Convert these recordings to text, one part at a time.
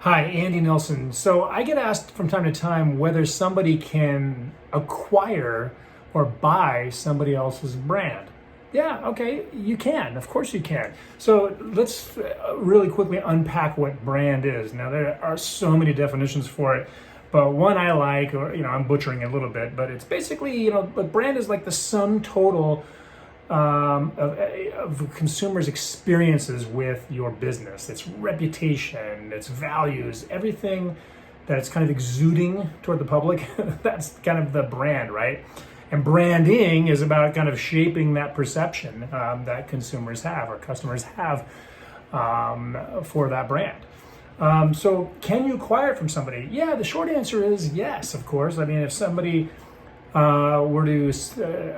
Hi, Andy Nelson. So I get asked from time to time whether somebody can acquire or buy somebody else's brand. Yeah, okay, you can. Of course you can. So let's really quickly unpack what brand is. Now there are so many definitions for it, but one I like, or I'm butchering it a little bit, but it's basically, a brand is like the sum total of consumers' experiences with your business, its reputation, its values, everything that it's kind of exuding toward the public. That's kind of the brand, right? And branding is about kind of shaping that perception that consumers have or customers have for that brand. So can you acquire it from somebody? Yeah, the short answer is yes, of course. I mean, if somebody were to,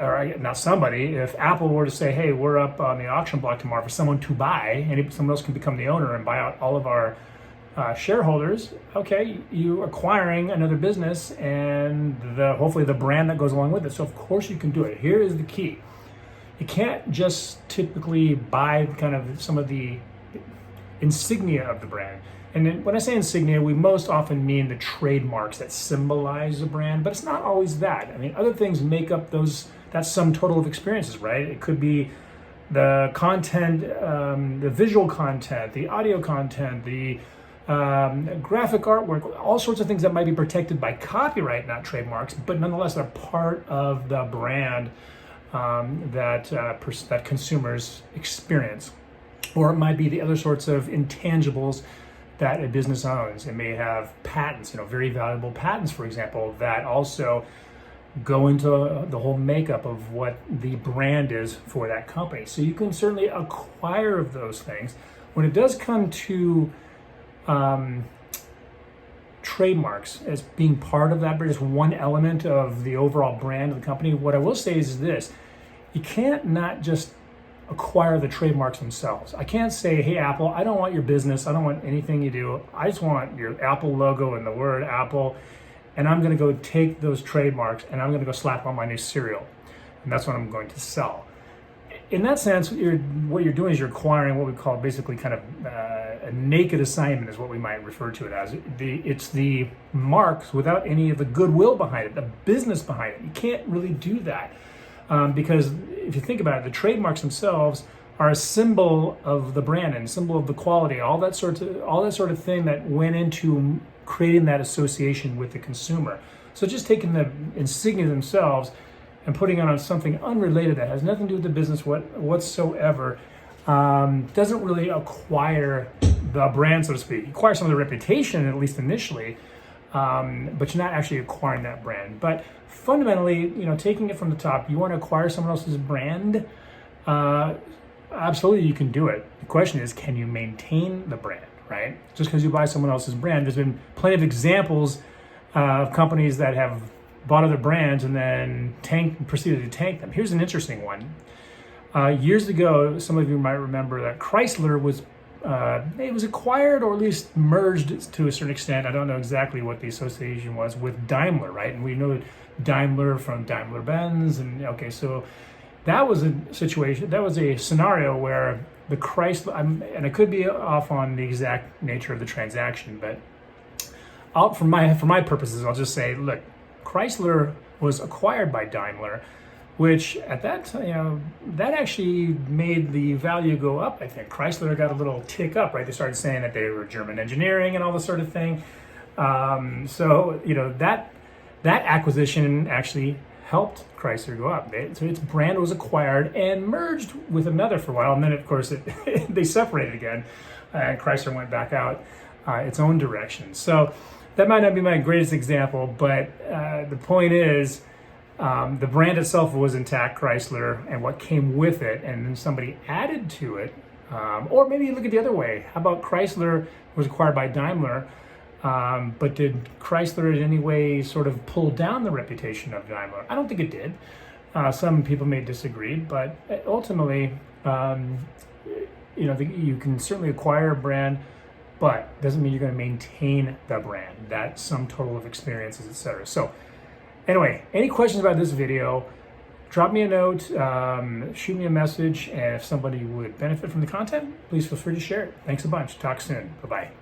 or not somebody, if Apple were to say, hey, we're up on the auction block tomorrow for someone to buy, and someone else can become the owner and buy out all of our shareholders, okay, you acquiring another business and hopefully the brand that goes along with it. So of course you can do it. Here is the key. You can't just typically buy kind of some of the insignia of the brand. And then when I say insignia, we most often mean the trademarks that symbolize the brand, but it's not always that. I mean, other things make up that sum total of experiences, right? It could be the content, the visual content, the audio content, the graphic artwork, all sorts of things that might be protected by copyright, not trademarks, but nonetheless are part of the brand that consumers experience. Or it might be the other sorts of intangibles that a business owns. It may have patents, very valuable patents, for example, that also go into the whole makeup of what the brand is for that company. So you can certainly acquire those things. When it does come to trademarks as being part of that, but just one element of the overall brand of the company, what I will say is this: you can't not just acquire the trademarks themselves. I can't say, hey, Apple, I don't want your business. I don't want anything you do. I just want your Apple logo and the word Apple. And I'm going to go take those trademarks and I'm going to go slap on my new cereal. And that's what I'm going to sell. In that sense, what you're doing is you're acquiring what we call basically kind of a naked assignment is what we might refer to it as. It's the marks without any of the goodwill behind it, the business behind it. You can't really do that. Because if you think about it, the trademarks themselves are a symbol of the brand and a symbol of the quality, all that sort of thing that went into creating that association with the consumer. So just taking the insignia themselves and putting it on something unrelated that has nothing to do with the business whatsoever doesn't really acquire the brand, so to speak. You acquire some of the reputation, at least initially, but you're not actually acquiring that brand. But fundamentally, taking it from the top, you want to acquire someone else's brand, absolutely you can do it. The question is, can you maintain the brand, right? Just because you buy someone else's brand, there's been plenty of examples of companies that have bought other brands and then proceeded to tank them. Here's an interesting one. Years ago, some of you might remember that Chrysler was it was acquired or at least merged to a certain extent. I don't know exactly what the association was with Daimler, right? And we know Daimler from Daimler-Benz. And okay, so that was a situation, that was a scenario where the Chrysler, and I could be off on the exact nature of the transaction, but for my purposes, I'll just say, look, Chrysler was acquired by Daimler, which at that time, that actually made the value go up. I think Chrysler got a little tick up, right? They started saying that they were German engineering and all this sort of thing. So that acquisition actually helped Chrysler go up. So its brand was acquired and merged with another for a while, and then of course they separated again, and Chrysler went back out its own direction. So that might not be my greatest example, but the point is, the brand itself was intact, Chrysler, and what came with it, and then somebody added to it. Or maybe you look at the other way. How about Chrysler was acquired by Daimler, but did Chrysler in any way sort of pull down the reputation of Daimler? I don't think it did. Some people may disagree, but ultimately, you can certainly acquire a brand, but doesn't mean you're going to maintain the brand, that sum total of experiences, etc. So anyway, any questions about this video, drop me a note, shoot me a message, and if somebody would benefit from the content, please feel free to share it. Thanks a bunch. Talk soon. Bye-bye.